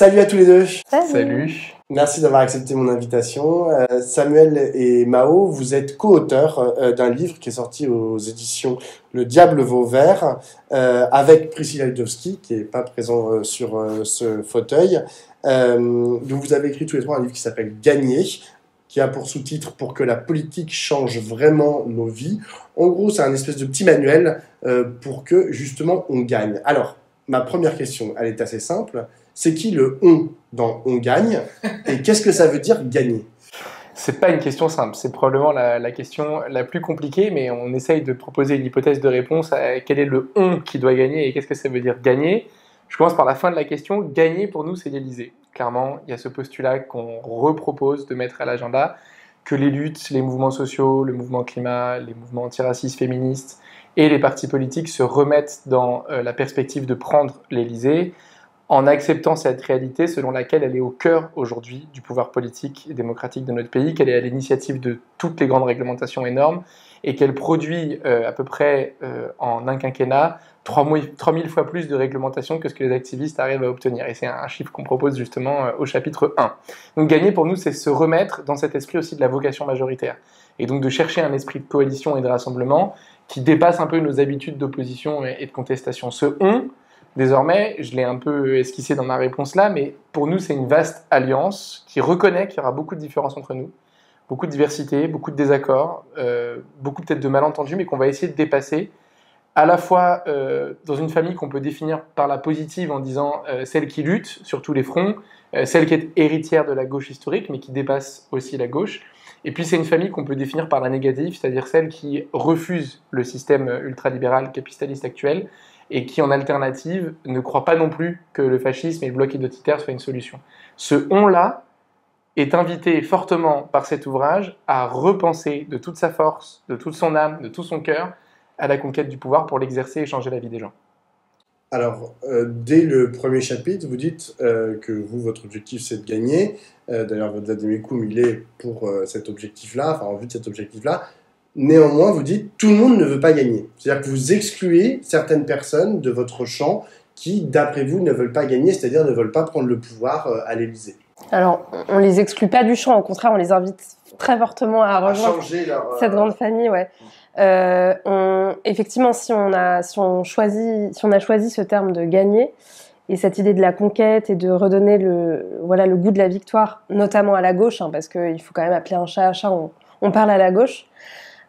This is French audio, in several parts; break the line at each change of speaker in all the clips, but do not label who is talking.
Salut à tous les deux.
Salut.
Merci d'avoir accepté mon invitation. Samuel et Mao, vous êtes co-auteurs d'un livre qui est sorti aux éditions Le Diable Vauvert avec Priscilla Ludowski, qui n'est pas présent sur ce fauteuil. Donc vous avez écrit tous les trois un livre qui s'appelle Gagner, qui a pour sous-titre « Pour que la politique change vraiment nos vies ». En gros, c'est un espèce de petit manuel pour que, justement, on gagne. Alors, ma première question, elle est assez simple. C'est qui le « on » dans « on gagne » et qu'est-ce que ça veut dire gagner?
C'est pas une question simple, c'est probablement la question la plus compliquée, mais on essaye de proposer une hypothèse de réponse à quel est le « on » qui doit gagner et qu'est-ce que ça veut dire gagner. Je commence par la fin de la question. Gagner, pour nous, c'est l'Élysée. Clairement, il y a ce postulat qu'on repropose de mettre à l'agenda, que les luttes, les mouvements sociaux, le mouvement climat, les mouvements antiracistes, féministes et les partis politiques se remettent dans la perspective de prendre l'Élysée, en acceptant cette réalité selon laquelle elle est au cœur aujourd'hui du pouvoir politique et démocratique de notre pays, qu'elle est à l'initiative de toutes les grandes réglementations et normes, et qu'elle produit à peu près en un quinquennat 3000 fois plus de réglementations que ce que les activistes arrivent à obtenir. Et c'est un chiffre qu'on propose justement au chapitre 1. Donc gagner pour nous, c'est se remettre dans cet esprit aussi de la vocation majoritaire, et donc de chercher un esprit de coalition et de rassemblement qui dépasse un peu nos habitudes d'opposition et de contestation. Ce « on », désormais, je l'ai un peu esquissé dans ma réponse là, mais pour nous, c'est une vaste alliance qui reconnaît qu'il y aura beaucoup de différences entre nous, beaucoup de diversité, beaucoup de désaccords, beaucoup peut-être de malentendus, mais qu'on va essayer de dépasser, à la fois dans une famille qu'on peut définir par la positive en disant celle qui lutte sur tous les fronts, celle qui est héritière de la gauche historique, mais qui dépasse aussi la gauche. Et puis c'est une famille qu'on peut définir par la négative, c'est-à-dire celle qui refuse le système ultralibéral capitaliste actuel, et qui, en alternative, ne croit pas non plus que le fascisme et le bloc identitaire soient une solution. Ce « on-là » est invité fortement par cet ouvrage à repenser de toute sa force, de toute son âme, de tout son cœur, à la conquête du pouvoir pour l'exercer et changer la vie des gens.
Alors, dès le premier chapitre, vous dites que vous, votre objectif, c'est de gagner. D'ailleurs, votre vade-mecum, il est pour cet objectif-là, enfin, en vue de cet objectif-là. Néanmoins, vous dites tout le monde ne veut pas gagner. C'est-à-dire que vous excluez certaines personnes de votre champ qui, d'après vous, ne veulent pas gagner, c'est-à-dire ne veulent pas prendre le pouvoir à l'Élysée.
Alors, on les exclut pas du champ, au contraire, on les invite très fortement à rejoindre cette grande famille. Ouais. Effectivement, si on a choisi ce terme de gagner et cette idée de la conquête et de redonner le goût de la victoire, notamment à la gauche, parce qu'il faut quand même appeler un chat, on parle à la gauche.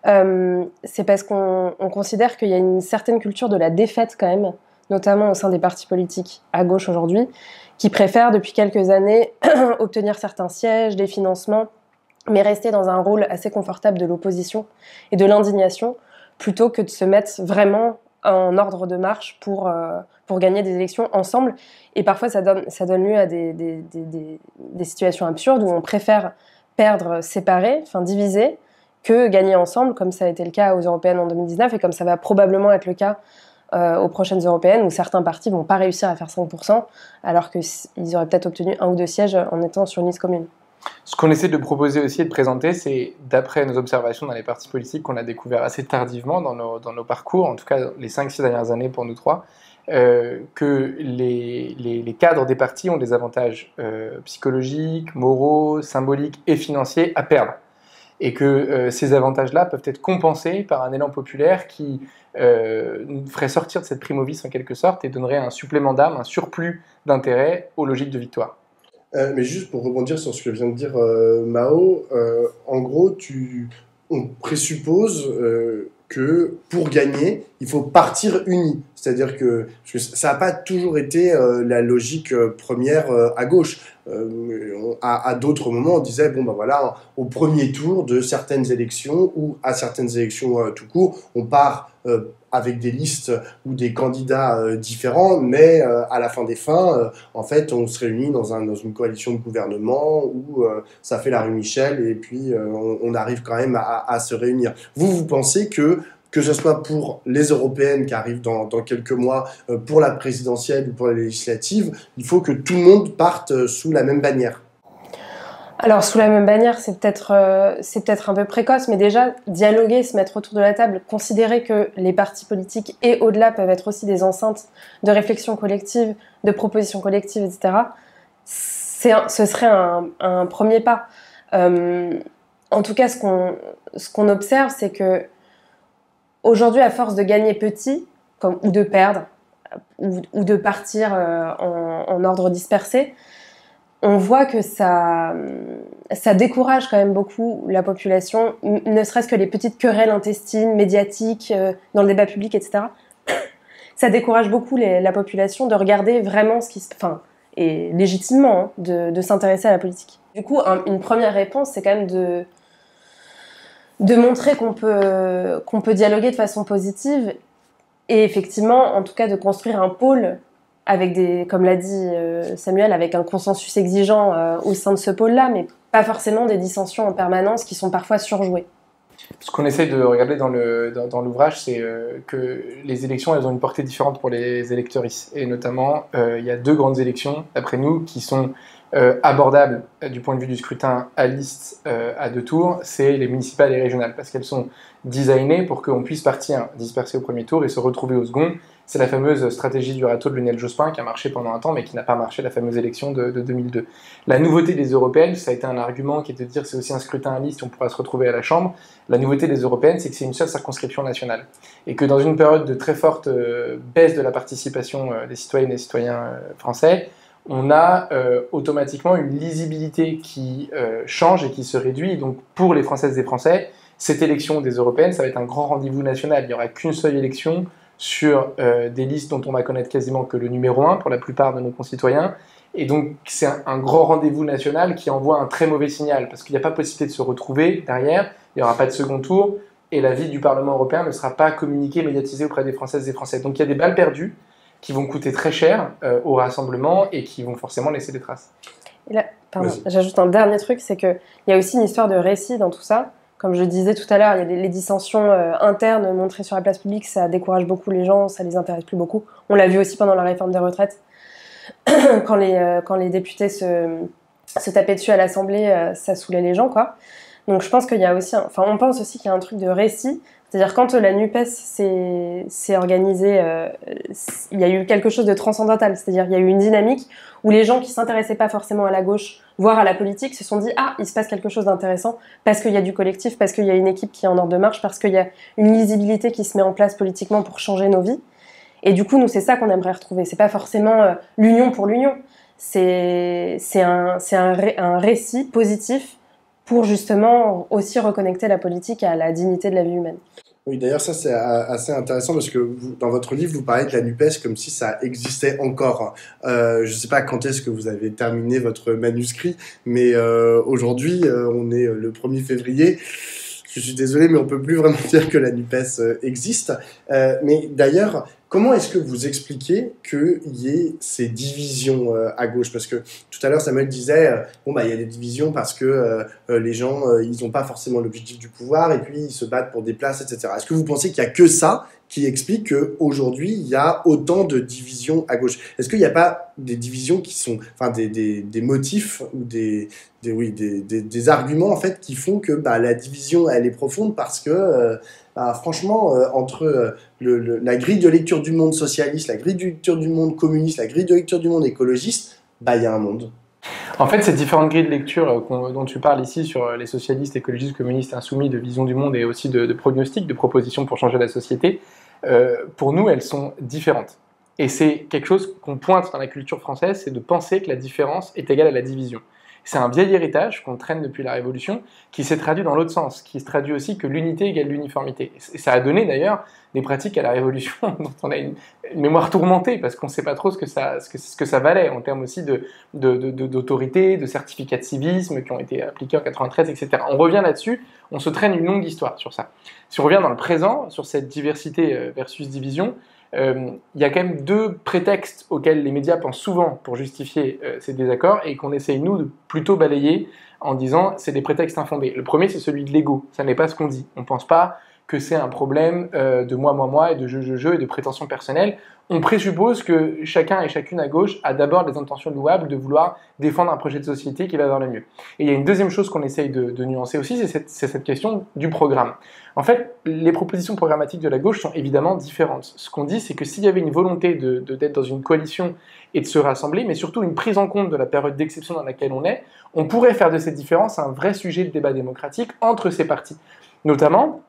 C'est parce qu'on considère qu'il y a une certaine culture de la défaite quand même, notamment au sein des partis politiques à gauche aujourd'hui, qui préfèrent depuis quelques années obtenir certains sièges, des financements, mais rester dans un rôle assez confortable de l'opposition et de l'indignation, plutôt que de se mettre vraiment en ordre de marche pour gagner des élections ensemble. Et parfois ça donne lieu à des situations absurdes où on préfère perdre séparés, enfin divisés, que gagner ensemble, comme ça a été le cas aux européennes en 2019 et comme ça va probablement être le cas aux prochaines européennes, où certains partis vont pas réussir à faire 5%, alors qu'ils auraient peut-être obtenu 1 ou 2 sièges en étant sur une liste commune.
Ce qu'on essaie de proposer aussi et de présenter, c'est, d'après nos observations dans les partis politiques qu'on a découvert assez tardivement dans nos parcours, en tout cas les 5-6 dernières années pour nous trois, que les cadres des partis ont des avantages psychologiques, moraux, symboliques et financiers à perdre. Et que ces avantages-là peuvent être compensés par un élan populaire qui nous ferait sortir de cette primo-vice en quelque sorte et donnerait un supplément d'âme, un surplus d'intérêt aux logiques de victoire.
Mais juste pour rebondir sur ce que vient de dire Mao, en gros, on présuppose que pour gagner, il faut partir uni. C'est-à-dire que ça n'a pas toujours été la logique première à gauche. À d'autres moments, on disait, bon ben voilà, au premier tour de certaines élections ou à certaines élections tout court, on part avec des listes ou des candidats différents, mais à la fin des fins, en fait, on se réunit dans une coalition de gouvernement où ça fait la rue Michel et puis on arrive quand même à se réunir. Vous pensez que ce soit pour les européennes qui arrivent dans quelques mois, pour la présidentielle ou pour la législative, il faut que tout le monde parte sous la même bannière.
Alors, sous la même bannière, c'est peut-être un peu précoce, mais déjà, dialoguer, se mettre autour de la table, considérer que les partis politiques et au-delà peuvent être aussi des enceintes de réflexion collective, de propositions collectives, etc., ce serait un premier pas. En tout cas, ce qu'on observe, c'est que aujourd'hui, à force de gagner petit, ou de perdre, ou de partir en ordre dispersé, on voit que ça décourage quand même beaucoup la population, ne serait-ce que les petites querelles intestines, médiatiques, dans le débat public, etc. Ça décourage beaucoup la population de regarder vraiment ce qui se... Enfin, et légitimement, hein, de s'intéresser à la politique. Du coup, une première réponse, c'est quand même de montrer qu'on peut dialoguer de façon positive et effectivement, en tout cas, de construire un pôle avec comme l'a dit Samuel, avec un consensus exigeant au sein de ce pôle-là, mais pas forcément des dissensions en permanence qui sont parfois surjouées.
Ce qu'on essaie de regarder dans l'ouvrage, c'est que les élections, elles ont une portée différente pour les électeuristes. Et notamment, il y a 2 grandes élections, d'après nous, qui sont abordables du point de vue du scrutin à liste à 2 tours, c'est les municipales et régionales, parce qu'elles sont designées pour qu'on puisse partir dispersé au premier tour et se retrouver au second. C'est la fameuse stratégie du râteau de Lionel Jospin qui a marché pendant un temps, mais qui n'a pas marché, la fameuse élection de 2002. La nouveauté des européennes, ça a été un argument qui est de dire c'est aussi un scrutin à liste, on pourra se retrouver à la Chambre. La nouveauté des européennes, c'est que c'est une seule circonscription nationale. Et que dans une période de très forte baisse de la participation des citoyennes et citoyens français, on a automatiquement une lisibilité qui change et qui se réduit. Donc pour les Françaises et Français, cette élection des européennes, ça va être un grand rendez-vous national. Il n'y aura qu'une seule élection sur des listes dont on va connaître quasiment que le numéro 1 pour la plupart de nos concitoyens. Et donc c'est un grand rendez-vous national qui envoie un très mauvais signal, parce qu'il n'y a pas possibilité de se retrouver derrière, il n'y aura pas de second tour, et la vie du Parlement européen ne sera pas communiquée, médiatisée auprès des Françaises et Français. Donc il y a des balles perdues qui vont coûter très cher au rassemblement et qui vont forcément laisser des traces.
Et là, pardon, j'ajoute un dernier truc, c'est qu'il y a aussi une histoire de récit dans tout ça. Comme je disais tout à l'heure, il y a les dissensions internes montrées sur la place publique, ça décourage beaucoup les gens, ça les intéresse plus beaucoup. On l'a vu aussi pendant la réforme des retraites, quand les députés se tapaient dessus à l'Assemblée, ça saoulait les gens, quoi. Donc je pense qu'il y a aussi, on pense aussi qu'il y a un truc de récit, c'est-à-dire quand la NUPES s'est organisée, il y a eu quelque chose de transcendantal, c'est-à-dire il y a eu une dynamique où les gens qui s'intéressaient pas forcément à la gauche, voire à la politique, se sont dit « Ah, il se passe quelque chose d'intéressant parce qu'il y a du collectif, parce qu'il y a une équipe qui est en ordre de marche, parce qu'il y a une lisibilité qui se met en place politiquement pour changer nos vies. » Et du coup, nous, c'est ça qu'on aimerait retrouver. C'est pas forcément l'union pour l'union, c'est un récit positif pour justement aussi reconnecter la politique à la dignité de la vie humaine.
Oui, d'ailleurs, ça c'est assez intéressant parce que dans votre livre, vous parlez de la NUPES comme si ça existait encore. Je ne sais pas quand est-ce que vous avez terminé votre manuscrit, mais aujourd'hui, on est le 1er février. Je suis désolé, mais on ne peut plus vraiment dire que la NUPES existe. Mais d'ailleurs, comment est-ce que vous expliquez qu'il y ait ces divisions à gauche? Parce que tout à l'heure, Samuel disait, il y a des divisions parce que les gens, ils n'ont pas forcément l'objectif du pouvoir et puis ils se battent pour des places, etc. Est-ce que vous pensez qu'il n'y a que ça qui explique qu'aujourd'hui, il y a autant de divisions à gauche? Est-ce qu'il n'y a pas des divisions qui sont, des motifs ou des arguments en fait qui font que la division, elle est profonde parce que franchement, entre la grille de lecture du monde socialiste, la grille de lecture du monde communiste, la grille de lecture du monde écologiste, il y a un monde.
En fait, ces différentes grilles de lecture dont tu parles ici sur les socialistes, écologistes, communistes, insoumis, de vision du monde et aussi de pronostics, de propositions pour changer la société, pour nous, elles sont différentes. Et c'est quelque chose qu'on pointe dans la culture française, c'est de penser que la différence est égale à la division. C'est un vieil héritage qu'on traîne depuis la Révolution, qui s'est traduit dans l'autre sens, qui se traduit aussi que l'unité égale l'uniformité. Et ça a donné d'ailleurs des pratiques à la Révolution dont on a une mémoire tourmentée, parce qu'on ne sait pas trop ce que ça valait, en termes aussi d'autorité, de certificats de civisme qui ont été appliqués en 93, etc. On revient là-dessus, on se traîne une longue histoire sur ça. Si on revient dans le présent, sur cette diversité versus division, il y a quand même 2 prétextes auxquels les médias pensent souvent pour justifier ces désaccords et qu'on essaye, nous, de plutôt balayer en disant c'est des prétextes infondés. Le premier, c'est celui de l'ego. Ça n'est pas ce qu'on dit. On ne pense pas que c'est un problème de moi et de je et de prétention personnelle. On présuppose que chacun et chacune à gauche a d'abord des intentions louables de vouloir défendre un projet de société qui va vers le mieux. Et il y a une deuxième chose qu'on essaye de nuancer aussi, c'est cette question du programme. En fait, les propositions programmatiques de la gauche sont évidemment différentes. Ce qu'on dit, c'est que s'il y avait une volonté d'être dans une coalition et de se rassembler, mais surtout une prise en compte de la période d'exception dans laquelle on est, on pourrait faire de cette différence un vrai sujet de débat démocratique entre ces partis. Notamment,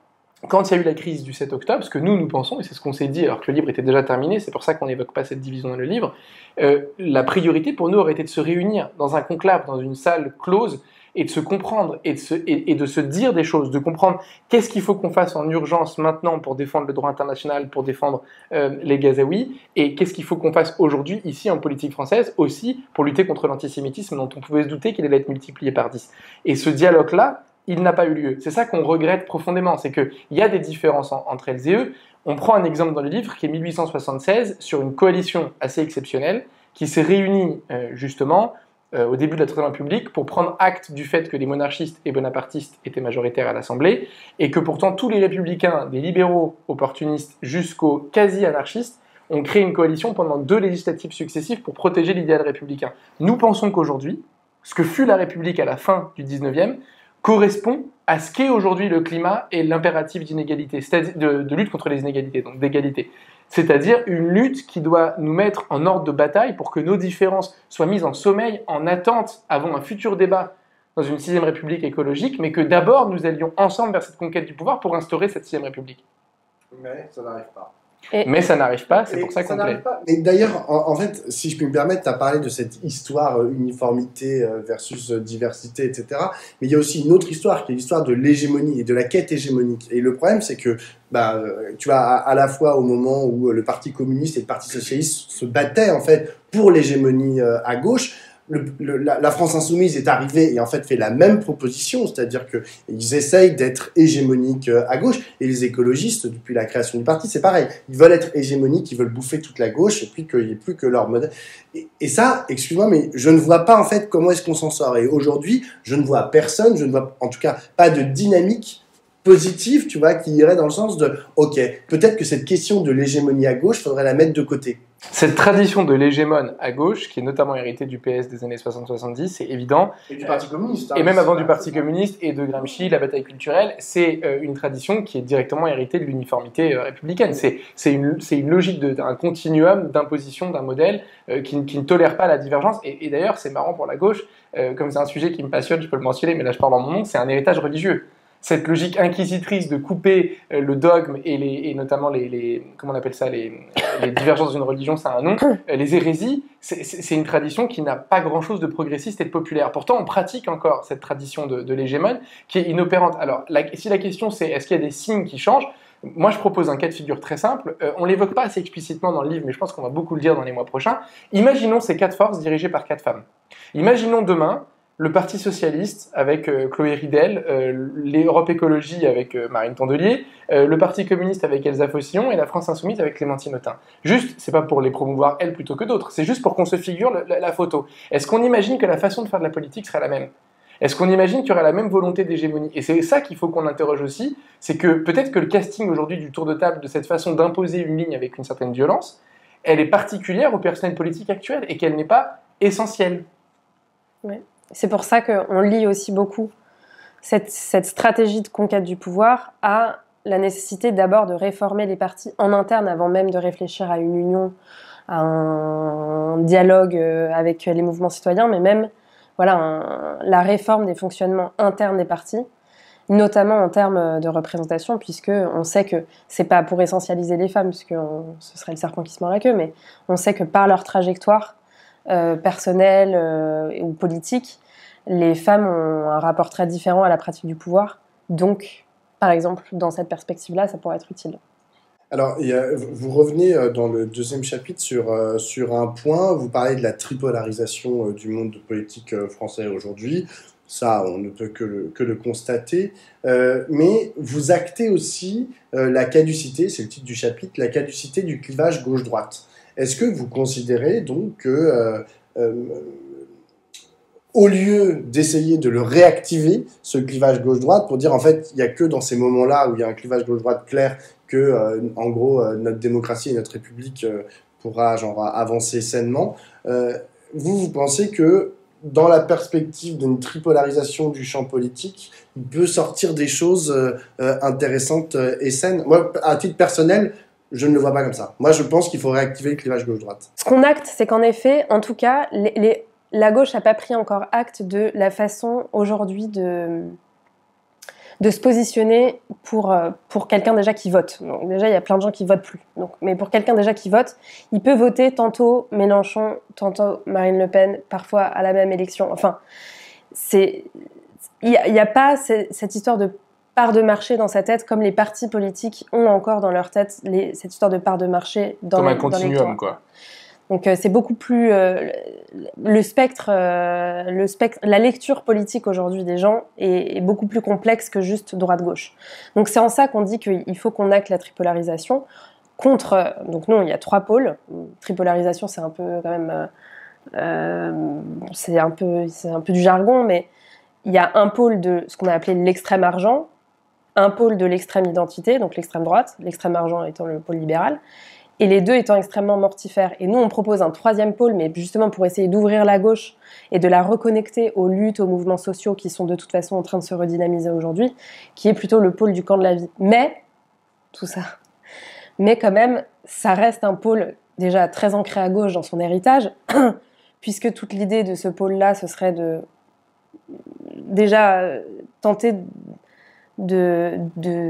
quand il y a eu la crise du 7 octobre, ce que nous pensons, et c'est ce qu'on s'est dit alors que le livre était déjà terminé, c'est pour ça qu'on n'évoque pas cette division dans le livre, la priorité pour nous aurait été de se réunir dans un conclave, dans une salle close, et de se comprendre, et de se dire des choses, de comprendre qu'est-ce qu'il faut qu'on fasse en urgence maintenant pour défendre le droit international, pour défendre les Gazaouis, et qu'est-ce qu'il faut qu'on fasse aujourd'hui, ici en politique française, aussi pour lutter contre l'antisémitisme dont on pouvait se douter qu'il allait être multiplié par 10. Et ce dialogue-là, il n'a pas eu lieu. C'est ça qu'on regrette profondément, c'est qu'il y a des différences entre elles et eux. On prend un exemple dans le livre qui est 1876, sur une coalition assez exceptionnelle, qui s'est réunie justement au début de la Troisième République pour prendre acte du fait que les monarchistes et bonapartistes étaient majoritaires à l'Assemblée, et que pourtant tous les républicains, des libéraux opportunistes jusqu'aux quasi-anarchistes, ont créé une coalition pendant 2 législatives successives pour protéger l'idéal républicain. Nous pensons qu'aujourd'hui, ce que fut la République à la fin du 19e, correspond à ce qu'est aujourd'hui le climat et l'impératif d'inégalité, c'est-à-dire de lutte contre les inégalités, donc d'égalité. C'est-à-dire une lutte qui doit nous mettre en ordre de bataille pour que nos différences soient mises en sommeil, en attente, avant un futur débat dans une 6e République écologique, mais que d'abord nous allions ensemble vers cette conquête du pouvoir pour instaurer cette 6e République.
Mais ça n'arrive pas.
Mais ça n'arrive pas, c'est pour ça qu'on plaît.
Et d'ailleurs, en fait, si je puis me permettre, tu as parlé de cette histoire uniformité versus diversité, etc. Mais il y a aussi une autre histoire, qui est l'histoire de l'hégémonie et de la quête hégémonique. Et le problème, c'est que, tu vois, à la fois au moment où le Parti communiste et le Parti socialiste se battaient, en fait, pour l'hégémonie à gauche, la France insoumise est arrivée et en fait fait la même proposition, c'est-à-dire qu'ils essayent d'être hégémoniques à gauche, et les écologistes, depuis la création du parti, c'est pareil. Ils veulent être hégémoniques, ils veulent bouffer toute la gauche, et puis qu'il n'y ait plus que leur modèle. Et ça, excuse-moi, mais je ne vois pas en fait comment est-ce qu'on s'en sort. Et aujourd'hui, je ne vois personne, je ne vois en tout cas pas de dynamique positive, tu vois, qui irait dans le sens de, ok, peut-être que cette question de l'hégémonie à gauche, faudrait la mettre de côté.
Cette tradition de l'hégémone à gauche, qui est notamment héritée du PS des années 60-70, c'est évident.
Et du Parti communiste. Hein,
et même avant du Parti communiste et de Gramsci, la bataille culturelle, c'est une tradition qui est directement héritée de l'uniformité républicaine. C'est une logique, un continuum d'imposition d'un modèle qui ne tolère pas la divergence. Et d'ailleurs, c'est marrant pour la gauche, comme c'est un sujet qui me passionne, je peux le mentionner, mais là je parle en mon nom, c'est un héritage religieux. Cette logique inquisitrice de couper le dogme et notamment comment on appelle ça, les divergences d'une religion, ça a un nom, les hérésies, c'est une tradition qui n'a pas grand-chose de progressiste et de populaire. Pourtant, on pratique encore cette tradition de l'hégémone qui est inopérante. Alors, si la question c'est est-ce qu'il y a des signes qui changent, moi je propose un cas de figure très simple, on ne l'évoque pas assez explicitement dans le livre, mais je pense qu'on va beaucoup le dire dans les mois prochains. Imaginons ces 4 forces dirigées par 4 femmes. Imaginons demain le Parti socialiste avec Chloé Ridel, l'Europe écologie avec Marine Tondelier, le Parti communiste avec Elsa Fossillon et la France insoumise avec Clémentine Autain. Juste, c'est pas pour les promouvoir elles plutôt que d'autres, c'est juste pour qu'on se figure la photo. Est-ce qu'on imagine que la façon de faire de la politique serait la même ? Est-ce qu'on imagine qu'il y aurait la même volonté d'hégémonie ? Et c'est ça qu'il faut qu'on interroge aussi, c'est que peut-être que le casting aujourd'hui du tour de table, de cette façon d'imposer une ligne avec une certaine violence, elle est particulière aux personnels politiques actuels et qu'elle n'est pas essentielle.
Oui. C'est pour ça qu'on lie aussi beaucoup cette stratégie de conquête du pouvoir à la nécessité d'abord de réformer les partis en interne avant même de réfléchir à une union, à un dialogue avec les mouvements citoyens, mais même la réforme des fonctionnements internes des partis, notamment en termes de représentation, puisqu'on sait que c'est pas pour essentialiser les femmes, puisque ce serait le serpent qui se mord la queue, mais on sait que par leur trajectoire personnelle ou politique, les femmes ont un rapport très différent à la pratique du pouvoir. Donc, par exemple, dans cette perspective-là, ça pourrait être utile.
Alors, vous revenez dans le 2e chapitre sur un point, vous parlez de la tripolarisation du monde politique français aujourd'hui. Ça, on ne peut que le constater. Mais vous actez aussi la caducité, c'est le titre du chapitre, la caducité du clivage gauche-droite. Est-ce que vous considérez donc que au lieu d'essayer de le réactiver, ce clivage gauche-droite, pour dire en fait, il n'y a que dans ces moments-là où il y a un clivage gauche-droite clair que, en gros, notre démocratie et notre république pourra genre, avancer sainement. Vous pensez que dans la perspective d'une tripolarisation du champ politique, il peut sortir des choses intéressantes et saines. Moi, à titre personnel, je ne le vois pas comme ça. Moi, je pense qu'il faut réactiver le clivage gauche-droite.
Ce qu'on acte, c'est qu'en effet, en tout cas, la gauche n'a pas pris encore acte de la façon aujourd'hui de se positionner pour quelqu'un déjà qui vote. Donc déjà, il y a plein de gens qui votent plus. Donc, mais pour quelqu'un déjà qui vote, il peut voter tantôt Mélenchon, tantôt Marine Le Pen, parfois à la même élection. Enfin, il n'y a pas cette histoire de part de marché dans sa tête, comme les partis politiques ont encore dans leur tête cette histoire de part de marché dans
comme un continuum, quoi.
Donc c'est beaucoup plus le spectre, la lecture politique aujourd'hui des gens est beaucoup plus complexe que juste droite-gauche. Donc c'est en ça qu'on dit qu'il faut qu'on acte la tripolarisation contre. Donc nous il y a 3 pôles. Tripolarisation c'est un peu quand même c'est un peu du jargon, mais il y a un pôle de ce qu'on a appelé l'extrême argent, un pôle de l'extrême identité, donc l'extrême droite, l'extrême argent étant le pôle libéral. Et les deux étant extrêmement mortifères. Et nous, on propose un 3e pôle, mais justement pour essayer d'ouvrir la gauche et de la reconnecter aux luttes, aux mouvements sociaux qui sont de toute façon en train de se redynamiser aujourd'hui, qui est plutôt le pôle du camp de la vie. Mais, tout ça, mais quand même, ça reste un pôle déjà très ancré à gauche dans son héritage, puisque toute l'idée de ce pôle-là, ce serait de déjà tenter d'éviter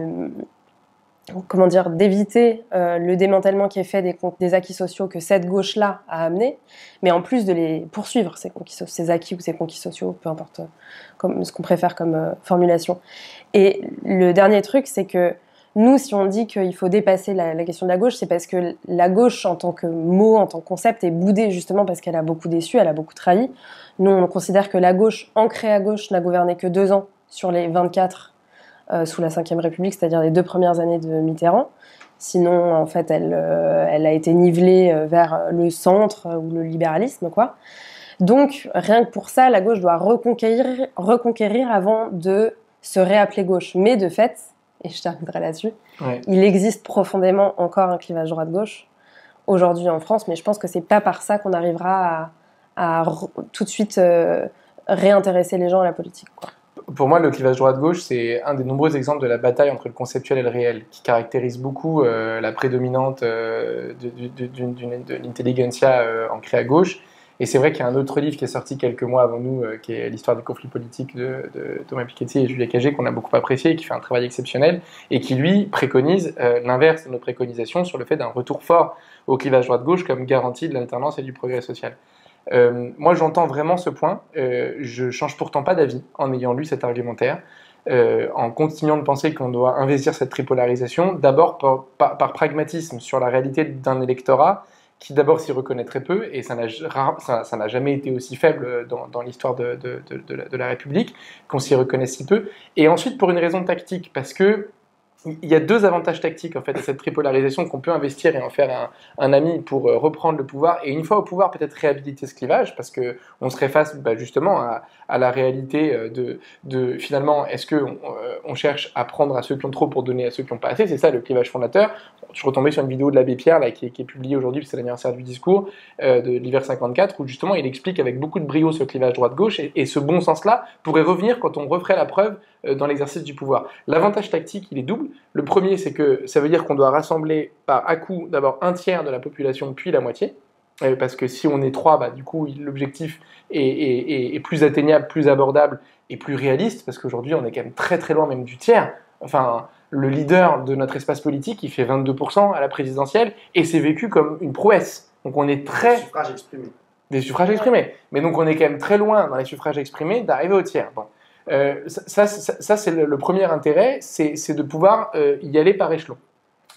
le démantèlement qui est fait des acquis sociaux que cette gauche-là a amené, mais en plus de les poursuivre, ces acquis ou ces conquis sociaux, peu importe ce qu'on préfère comme formulation. Et le dernier truc, c'est que nous, si on dit qu'il faut dépasser la question de la gauche, c'est parce que la gauche, en tant que mot, en tant que concept, est boudée justement parce qu'elle a beaucoup déçu, elle a beaucoup trahi. Nous, on considère que la gauche, ancrée à gauche, n'a gouverné que 2 ans sur les 24 sous la Ve République, c'est-à-dire les 2 premières années de Mitterrand. Sinon, en fait, elle a été nivelée vers le centre ou le libéralisme, quoi. Donc, rien que pour ça, la gauche doit reconquérir avant de se réappeler gauche. Mais de fait, et je terminerai là-dessus, il existe profondément encore un clivage droite-gauche aujourd'hui en France, mais je pense que c'est pas par ça qu'on arrivera à tout de suite réintéresser les gens à la politique, quoi.
Pour moi, le clivage droite-gauche, c'est un des nombreux exemples de la bataille entre le conceptuel et le réel, qui caractérise beaucoup la prédominante de l'intelligentsia ancrée à gauche. Et c'est vrai qu'il y a un autre livre qui est sorti quelques mois avant nous, qui est l'histoire du conflit politique de Thomas Piketty et Julia Cagé, qu'on a beaucoup apprécié et qui fait un travail exceptionnel, et qui, lui, préconise l'inverse de nos préconisations sur le fait d'un retour fort au clivage droite-gauche comme garantie de l'alternance et du progrès social. Moi, j'entends vraiment ce point. Je change pourtant pas d'avis en ayant lu cet argumentaire, en continuant de penser qu'on doit investir cette tripolarisation, d'abord par pragmatisme sur la réalité d'un électorat qui d'abord s'y reconnaît très peu, et ça n'a jamais été aussi faible dans l'histoire de la République, qu'on s'y reconnaisse si peu, et ensuite pour une raison tactique, parce que il y a 2 avantages tactiques en fait, à cette tripolarisation qu'on peut investir et en faire un ami pour reprendre le pouvoir, et une fois au pouvoir peut-être réhabiliter ce clivage, parce qu'on serait face justement à la réalité de finalement, est-ce qu'on cherche à prendre à ceux qui ont trop pour donner à ceux qui n'ont pas assez. C'est ça le clivage fondateur. Je suis retombé sur une vidéo de l'abbé Pierre là, qui est publiée aujourd'hui, c'est l'anniversaire du discours de l'hiver 54, où justement il explique avec beaucoup de brio ce clivage droite-gauche, et ce bon sens-là pourrait revenir quand on referait la preuve dans l'exercice du pouvoir. L'avantage tactique, il est double. Le premier, c'est que ça veut dire qu'on doit rassembler par à-coup d'abord 1/3 de la population, puis la moitié, parce que si on est 3, du coup l'objectif est plus atteignable, plus abordable et plus réaliste, parce qu'aujourd'hui on est quand même très très loin même du tiers. Enfin, le leader de notre espace politique, il fait 22% à la présidentielle, et c'est vécu comme une prouesse. Donc on est très... Des suffrages exprimés. Mais donc on est quand même très loin dans les suffrages exprimés d'arriver au tiers. Bon. Ça c'est le premier intérêt, c'est de pouvoir y aller par échelon.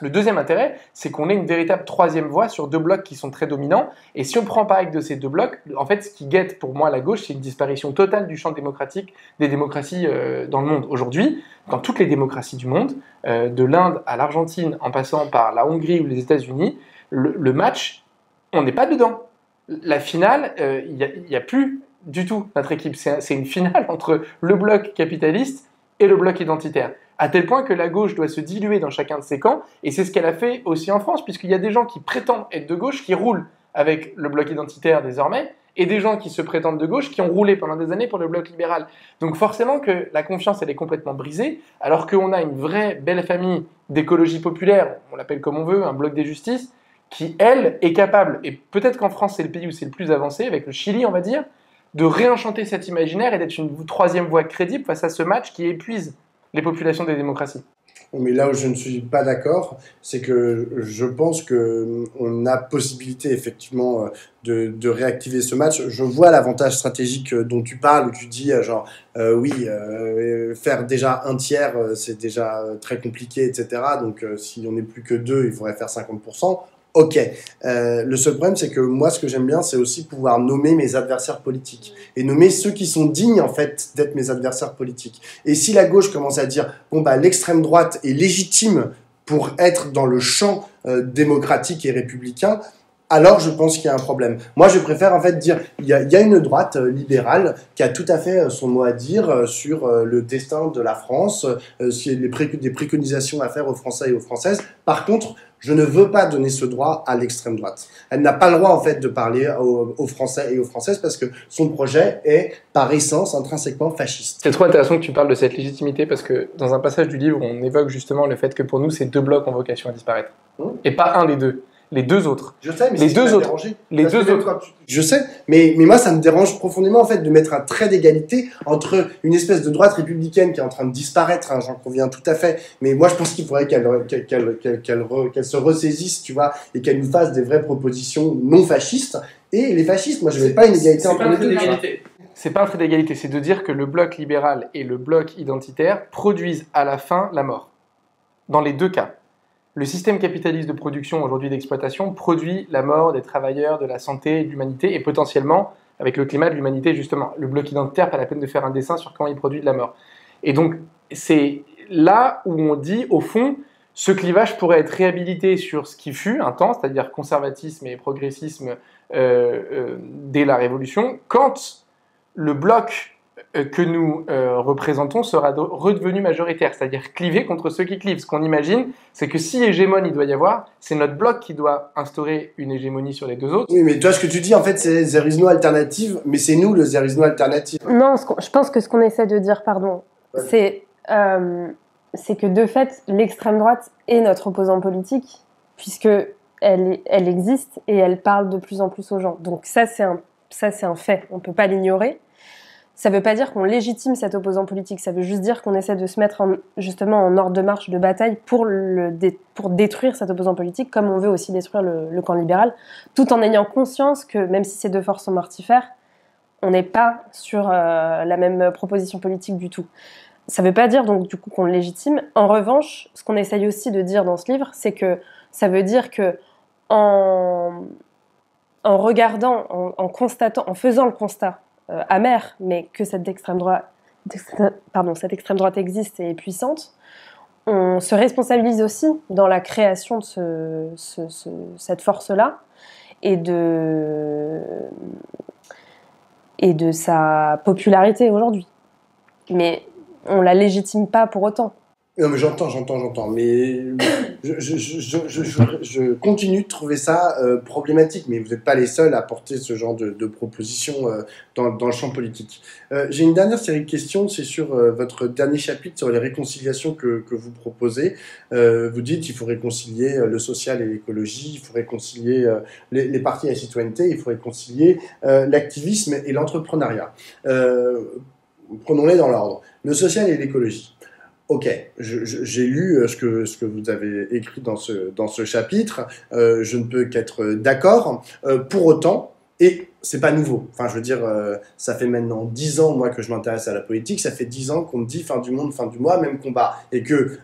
Le deuxième intérêt, c'est qu'on ait une véritable 3e voie sur 2 blocs qui sont très dominants, et si on prend par exemple de ces 2 blocs, en fait ce qui guette pour moi la gauche, c'est une disparition totale du champ démocratique des démocraties dans le monde. Aujourd'hui, dans toutes les démocraties du monde, de l'Inde à l'Argentine, en passant par la Hongrie ou les États-Unis, le match, on n'est pas dedans. La finale, il n'y a plus du tout, notre équipe. C'est une finale entre le bloc capitaliste et le bloc identitaire. À tel point que la gauche doit se diluer dans chacun de ses camps, et c'est ce qu'elle a fait aussi en France, puisqu'il y a des gens qui prétendent être de gauche, qui roulent avec le bloc identitaire désormais, et des gens qui se prétendent de gauche, qui ont roulé pendant des années pour le bloc libéral. Donc forcément que la confiance, elle est complètement brisée, alors qu'on a une vraie belle famille d'écologie populaire, on l'appelle comme on veut, un bloc des justices, qui, elle, est capable, et peut-être qu'en France c'est le pays où c'est le plus avancé, avec le Chili on va dire, de réenchanter cet imaginaire et d'être une troisième voie crédible face à ce match qui épuise les populations des démocraties.
Mais là où je ne suis pas d'accord, c'est que je pense qu'on a possibilité effectivement de réactiver ce match. Je vois l'avantage stratégique dont tu parles, où tu dis faire déjà un tiers, c'est déjà très compliqué, etc. Donc si on n'est plus que deux, il faudrait faire 50%. Ok. Le seul problème, c'est que moi, ce que j'aime bien, c'est aussi pouvoir nommer mes adversaires politiques et nommer ceux qui sont dignes, en fait, d'être mes adversaires politiques. Et si la gauche commence à dire, bon, bah, l'extrême droite est légitime pour être dans le champ démocratique et républicain, alors je pense qu'il y a un problème. Moi, je préfère en fait dire, il y a une droite libérale qui a tout à fait son mot à dire sur le destin de la France, s'il y a des préconisations à faire aux Français et aux Françaises. Par contre, je ne veux pas donner ce droit à l'extrême droite. Elle n'a pas le droit en fait de parler aux Français et aux Françaises parce que son projet est par essence intrinsèquement fasciste.
C'est trop intéressant que tu parles de cette légitimité parce que dans un passage du livre, on évoque justement le fait que pour nous, ces deux blocs ont vocation à disparaître. Et pas un des deux. Les deux autres.
Je sais, mais
les deux autres.
Les deux autres. Je sais, mais moi ça me dérange profondément en fait de mettre un trait d'égalité entre une espèce de droite républicaine qui est en train de disparaître, hein, j'en conviens tout à fait, mais moi je pense qu'il faudrait qu'elle se ressaisisse, tu vois, et qu'elle nous fasse des vraies propositions non fascistes. Et les fascistes, moi je ne mets pas une égalité entre les deux.
C'est pas un trait d'égalité, c'est de dire que le bloc libéral et le bloc identitaire produisent à la fin la mort. Dans les deux cas. Le système capitaliste de production, aujourd'hui d'exploitation, produit la mort des travailleurs, de la santé, de l'humanité, et potentiellement, avec le climat de l'humanité, justement. Le bloc identitaire, pas la peine de faire un dessin sur comment il produit de la mort. Et donc, c'est là où on dit, au fond, ce clivage pourrait être réhabilité sur ce qui fut un temps, c'est-à-dire conservatisme et progressisme dès la Révolution, quand le bloc que nous représentons sera redevenu majoritaire, c'est-à-dire clivé contre ceux qui clivent. Ce qu'on imagine, c'est que si hégémone il doit y avoir, c'est notre bloc qui doit instaurer une hégémonie sur les deux autres.
Oui, mais toi, ce que tu dis, en fait, c'est there is no alternative, mais c'est nous, le there is no alternative.
Non, je pense que ce qu'on essaie de dire, c'est que de fait, l'extrême droite est notre opposant politique, puisque elle existe et elle parle de plus en plus aux gens. Donc ça, c'est un fait, on ne peut pas l'ignorer. Ça ne veut pas dire qu'on légitime cet opposant politique, ça veut juste dire qu'on essaie de se mettre justement en ordre de marche, de bataille pour détruire cet opposant politique, comme on veut aussi détruire le camp libéral, tout en ayant conscience que même si ces deux forces sont mortifères, on n'est pas sur la même proposition politique du tout. Ça ne veut pas dire donc du coup qu'on le légitime. En revanche, ce qu'on essaye aussi de dire dans ce livre, c'est que ça veut dire que en regardant, en constatant, en faisant le constat amer, mais que cette extrême droite existe et est puissante, on se responsabilise aussi dans la création de cette force-là et de sa popularité aujourd'hui. Mais on la légitime pas pour autant.
Non, mais j'entends. Mais je continue de trouver ça problématique. Mais vous n'êtes pas les seuls à porter ce genre de propositions dans le champ politique. J'ai une dernière série de questions. C'est sur votre dernier chapitre sur les réconciliations que vous proposez. Vous dites qu'il faut réconcilier le social et l'écologie. Il faut réconcilier les partis et la citoyenneté. Il faut réconcilier l'activisme et l'entrepreneuriat. Prenons-les dans l'ordre. Le social et l'écologie. Ok, j'ai lu ce que vous avez écrit dans ce chapitre. Je ne peux qu'être d'accord. Pour autant, et c'est pas nouveau. Enfin, je veux dire, ça fait maintenant 10 ans moi que je m'intéresse à la politique. Ça fait 10 ans qu'on me dit fin du monde, fin du mois, même combat, et que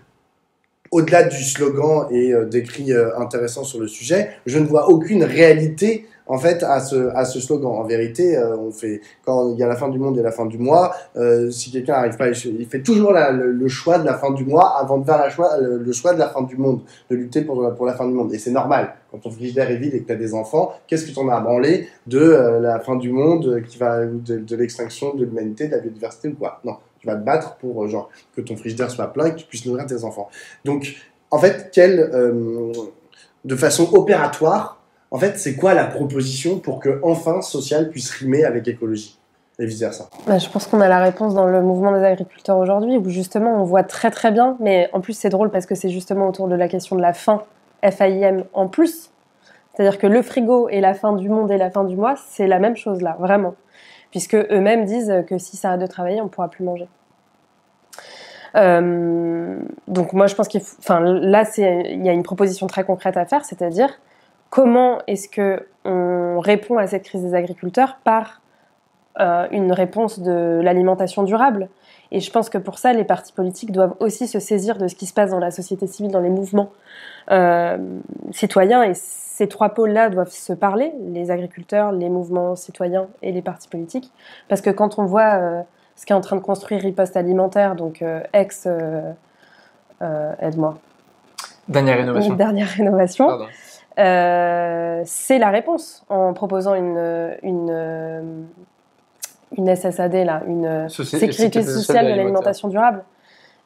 au-delà du slogan et d'écrits intéressants sur le sujet, je ne vois aucune réalité en fait à ce slogan. En vérité, on fait quand il y a la fin du monde et la fin du mois, si quelqu'un n'arrive pas, il fait toujours le choix de la fin du mois avant de faire le choix de la fin du monde, de lutter pour la fin du monde. Et c'est normal. Quand ton frigidaire est vide et que tu as des enfants, qu'est-ce que tu en as à branler de la fin du monde qui va de l'extinction de l'humanité, de la biodiversité ou quoi? Non. Tu vas te battre pour genre que ton frigidaire soit plein et que tu puisses nourrir tes enfants. Donc, en fait, de façon opératoire, en fait, c'est quoi la proposition pour que enfin social puisse rimer avec écologie et vice versa?
Je pense qu'on a la réponse dans le mouvement des agriculteurs aujourd'hui, où justement on voit très très bien, mais en plus c'est drôle parce que c'est justement autour de la question de la faim, FAIM en plus. C'est-à-dire que le frigo et la fin du monde et la fin du mois, c'est la même chose là, vraiment. Puisque eux-mêmes disent que si ça arrête de travailler, on ne pourra plus manger. Donc moi je pense là il y a une proposition très concrète à faire, c'est-à-dire comment est-ce qu'on répond à cette crise des agriculteurs par une réponse de l'alimentation durable. Et je pense que pour ça, les partis politiques doivent aussi se saisir de ce qui se passe dans la société civile, dans les mouvements citoyens. Et ces trois pôles-là doivent se parler, les agriculteurs, les mouvements citoyens et les partis politiques. Parce que quand on voit ce qu'est en train de construire Riposte Alimentaire, donc aide-moi.
Dernière rénovation.
Dernière rénovation.
Pardon.
C'est la réponse en proposant une SSAD, là, une sécurité sociale de l'alimentation durable.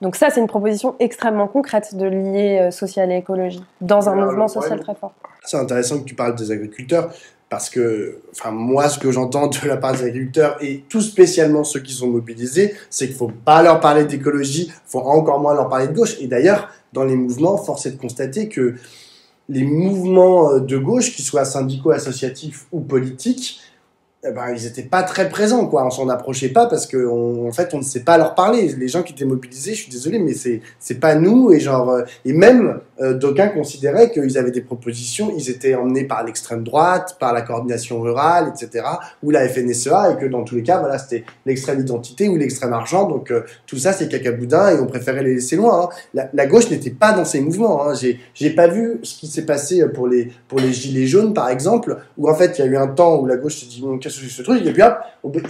Donc ça, c'est une proposition extrêmement concrète de lier social et écologie dans un mouvement social très fort.
C'est intéressant que tu parles des agriculteurs parce que, moi, ce que j'entends de la part des agriculteurs et tout spécialement ceux qui sont mobilisés, c'est qu'il ne faut pas leur parler d'écologie, il faut encore moins leur parler de gauche. Et d'ailleurs, dans les mouvements, force est de constater que les mouvements de gauche, qu'ils soient syndicaux, associatifs ou politiques, ils n'étaient pas très présents, quoi. On s'en approchait pas parce qu'en fait, on ne sait pas leur parler. Les gens qui étaient mobilisés, je suis désolé, mais c'est pas nous. Et même d'aucuns considéraient qu'ils avaient des propositions. Ils étaient emmenés par l'extrême droite, par la coordination rurale, etc., ou la FNSEA, et que dans tous les cas, voilà, c'était l'extrême identité ou l'extrême argent. Donc tout ça, c'est cacaboudin et on préférait les laisser loin. Hein. La gauche n'était pas dans ces mouvements. Hein. J'ai pas vu ce qui s'est passé pour les gilets jaunes, par exemple, où en fait, il y a eu un temps où la gauche se dit qu'est-ce que c'est ce truc, et puis hop,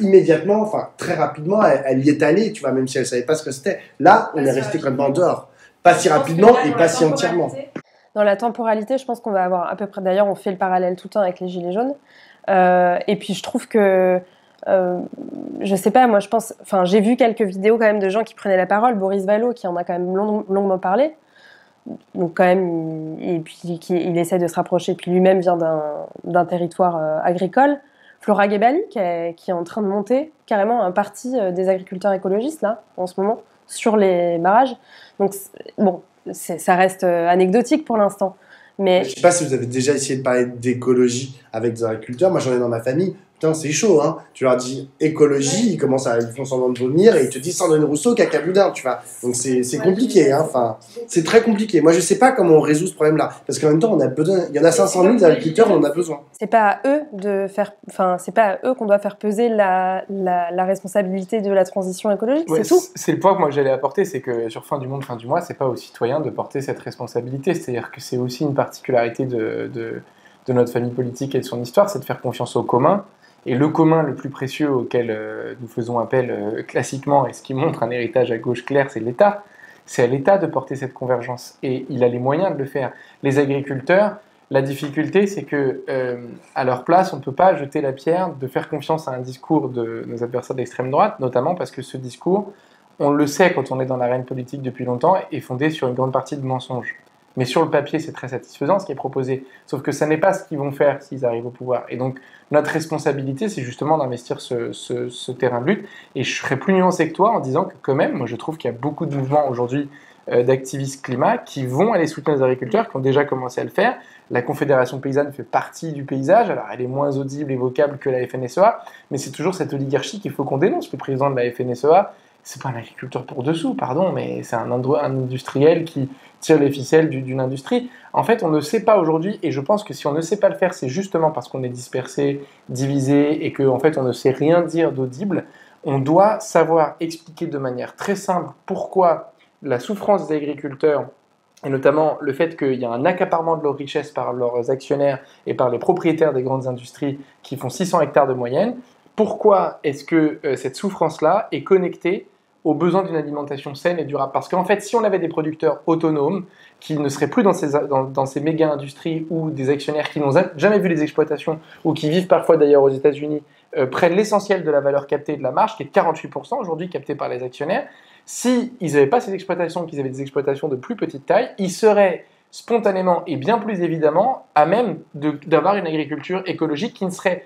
immédiatement, très rapidement, elle y est allée, tu vois, même si elle savait pas ce que c'était. Là, on est resté complètement dehors. Pas si rapidement et pas si entièrement.
Dans la temporalité, je pense qu'on va avoir à peu près, d'ailleurs, on fait le parallèle tout le temps avec les gilets jaunes. Et puis, je trouve que, je sais pas, moi, j'ai vu quelques vidéos quand même de gens qui prenaient la parole. Boris Vallaud, qui en a quand même longuement parlé. Donc quand même, et puis il essaie de se rapprocher, puis lui-même vient d'un territoire agricole. Flora Gebali, qui est en train de monter carrément un parti des agriculteurs écologistes, là, en ce moment, sur les barrages. Donc, bon, ça reste anecdotique pour l'instant. Mais
je ne sais pas si vous avez déjà essayé de parler d'écologie avec des agriculteurs. Moi, j'en ai dans ma famille. Putain, c'est chaud, hein. Tu leur dis écologie, ils font semblant de vomir et ils te disent Sandrine Rousseau, cacaboudin, tu vois. Donc c'est compliqué, hein. C'est très compliqué. Moi, je sais pas comment on résout ce problème-là. Parce qu'en même temps, on a besoin, il y en a 500 000 agriculteurs, on en a besoin.
C'est pas à eux c'est pas à eux qu'on doit faire peser la responsabilité de la transition écologique,
ouais,
c'est tout.
C'est le point que moi j'allais apporter, c'est que sur fin du monde, fin du mois, c'est pas aux citoyens de porter cette responsabilité. C'est-à-dire que c'est aussi une particularité de notre famille politique et de son histoire, c'est de faire confiance au commun. Et le commun le plus précieux auquel nous faisons appel classiquement, et ce qui montre un héritage à gauche clair, c'est l'État. C'est à l'État de porter cette convergence. Et il a les moyens de le faire. Les agriculteurs, la difficulté, c'est que à leur place, on ne peut pas jeter la pierre de faire confiance à un discours de nos adversaires d'extrême droite, notamment parce que ce discours, on le sait quand on est dans l'arène politique depuis longtemps, est fondé sur une grande partie de mensonges. Mais sur le papier, c'est très satisfaisant ce qui est proposé. Sauf que ça n'est pas ce qu'ils vont faire s'ils arrivent au pouvoir. Et donc, notre responsabilité, c'est justement d'investir ce terrain de lutte. Et je serais plus nuancé que toi en disant que quand même, moi je trouve qu'il y a beaucoup de mouvements aujourd'hui d'activistes climat qui vont aller soutenir les agriculteurs, qui ont déjà commencé à le faire. La Confédération paysanne fait partie du paysage, alors elle est moins audible et vocable que la FNSEA, mais c'est toujours cette oligarchie qu'il faut qu'on dénonce. Le président de la FNSEA, c'est pas un agriculteur pour dessous, pardon, mais c'est un industriel qui tire les ficelles d'une industrie. En fait, on ne sait pas aujourd'hui, et je pense que si on ne sait pas le faire, c'est justement parce qu'on est dispersé, divisé, et qu'en fait, on ne sait rien dire d'audible. On doit savoir expliquer de manière très simple pourquoi la souffrance des agriculteurs et notamment le fait qu'il y a un accaparement de leurs richesses par leurs actionnaires et par les propriétaires des grandes industries qui font 600 hectares de moyenne, pourquoi est-ce que cette souffrance-là est connectée aux besoins d'une alimentation saine et durable? Parce qu'en fait, si on avait des producteurs autonomes qui ne seraient plus dans ces méga-industries ou des actionnaires qui n'ont jamais vu les exploitations ou qui vivent parfois d'ailleurs aux États-Unis, prennent l'essentiel de la valeur captée de la marge, qui est de 48% aujourd'hui captée par les actionnaires, s'ils n'avaient pas ces exploitations, qu'ils avaient des exploitations de plus petite taille, ils seraient spontanément et bien plus évidemment à même d'avoir une agriculture écologique qui ne serait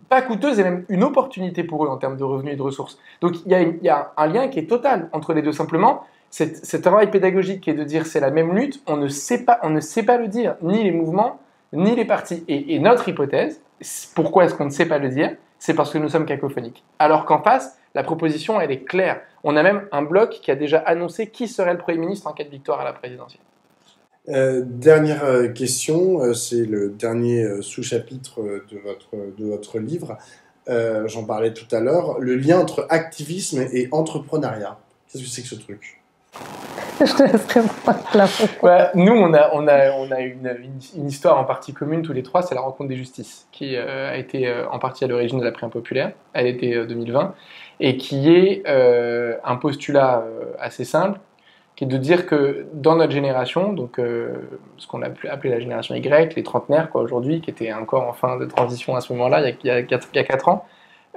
pas coûteuse et même une opportunité pour eux en termes de revenus et de ressources. Donc il y a un lien qui est total entre les deux. Simplement, cet travail pédagogique qui est de dire c'est la même lutte, on ne sait pas le dire, ni les mouvements, ni les partis. Et notre hypothèse, pourquoi est-ce qu'on ne sait pas le dire? C'est parce que nous sommes cacophoniques. Alors qu'en face, la proposition, elle est claire. On a même un bloc qui a déjà annoncé qui serait le Premier ministre en cas de victoire à la présidentielle.
Dernière question, c'est le dernier sous-chapitre de votre livre. J'en parlais tout à l'heure. Le lien entre activisme et entrepreneuriat. Qu'est-ce que c'est que ce truc?
Je te laisserai voir là.
Ouais, nous, on a une histoire en partie commune tous les trois, c'est la rencontre des justices, qui a été en partie à l'origine de la Préem populaire, à l'été 2020, et qui est un postulat assez simple, qui est de dire que dans notre génération, donc ce qu'on a appelé la génération Y, les trentenaires aujourd'hui, qui étaient encore en fin de transition à ce moment-là, il y a 4 ans,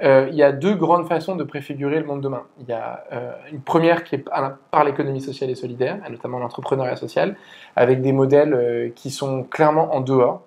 il y a deux grandes façons de préfigurer le monde demain. Il y a une première qui est par l'économie sociale et solidaire, et notamment l'entrepreneuriat social, avec des modèles qui sont clairement en dehors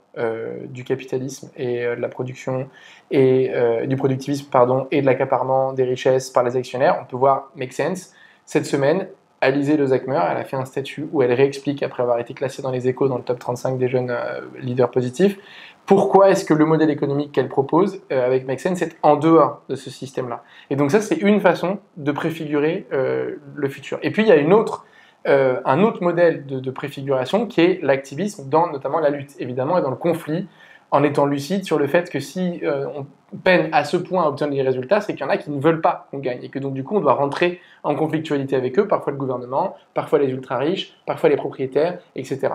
du capitalisme et de la production et du productivisme, et de l'accaparement des richesses par les actionnaires. On peut voir Make Sense cette semaine. Alizée Lezakmer, elle a fait un statut où elle réexplique, après avoir été classée dans les Échos dans le top 35 des jeunes leaders positifs, pourquoi est-ce que le modèle économique qu'elle propose avec Make Sense est en dehors de ce système-là. Et donc ça, c'est une façon de préfigurer le futur. Et puis il y a un autre modèle de préfiguration qui est l'activisme dans notamment la lutte, évidemment, et dans le conflit, en étant lucide sur le fait que si on peine à ce point à obtenir des résultats, c'est qu'il y en a qui ne veulent pas qu'on gagne, et que donc du coup on doit rentrer en conflictualité avec eux, parfois le gouvernement, parfois les ultra-riches, parfois les propriétaires, etc.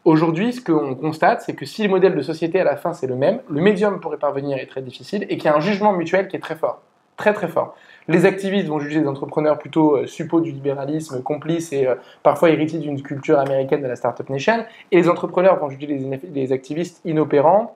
Aujourd'hui, ce qu'on constate, c'est que si le modèle de société à la fin c'est le même, le médium pour y parvenir est très difficile, et qu'il y a un jugement mutuel qui est très fort, très très fort. Les activistes vont juger les entrepreneurs plutôt suppôts du libéralisme, complices et parfois hérités d'une culture américaine de la Startup Nation, et les entrepreneurs vont juger les activistes inopérants,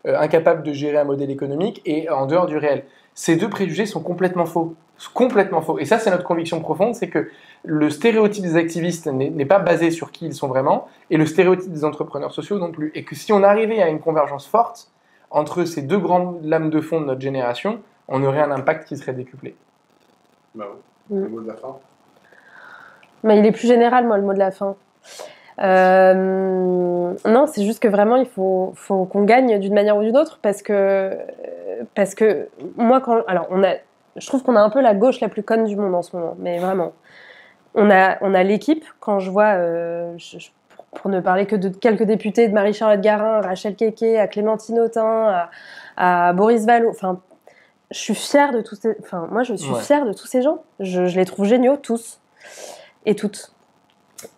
incapables de gérer un modèle économique et en dehors du réel. Ces deux préjugés sont complètement faux. Complètement faux. Et ça, c'est notre conviction profonde, c'est que le stéréotype des activistes n'est pas basé sur qui ils sont vraiment, et le stéréotype des entrepreneurs sociaux non plus. Et que si on arrivait à une convergence forte entre ces deux grandes lames de fond de notre génération, on aurait un impact qui serait décuplé.
Bah oui. Le mot de la fin.
Mais il est plus général, moi, le mot de la fin. Non, c'est juste que vraiment, il faut qu'on gagne d'une manière ou d'une autre, parce que moi, je trouve qu'on a un peu la gauche la plus conne du monde en ce moment, mais vraiment. On a l'équipe, quand je vois, pour ne parler que de quelques députés, de Marie-Charlotte Garin, à Rachel Keke, à Clémentine Autain, à Boris Vallaud, enfin, je suis fière de tous ces... Enfin, moi, je suis fière de tous ces gens. Je les trouve géniaux, tous et toutes.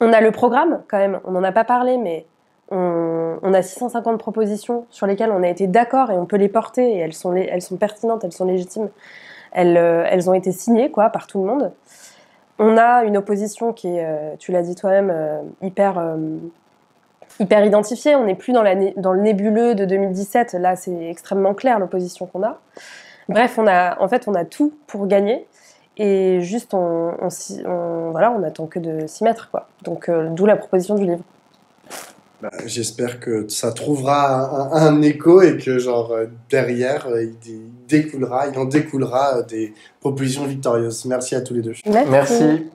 On a le programme, quand même, on n'en a pas parlé, mais on a 650 propositions sur lesquelles on a été d'accord et on peut les porter, et elles sont pertinentes, elles sont légitimes. Elles ont été signées, quoi, par tout le monde. On a une opposition qui est, tu l'as dit toi-même, hyper identifiée. On n'est plus dans le nébuleux de 2017. Là, c'est extrêmement clair, l'opposition qu'on a. Bref, on a tout pour gagner. Et juste, on attend que de s'y mettre, quoi. Donc, d'où la proposition du livre.
Bah, j'espère que ça trouvera un écho et que, derrière, il en découlera des propositions victorieuses. Merci à tous les deux.
Merci.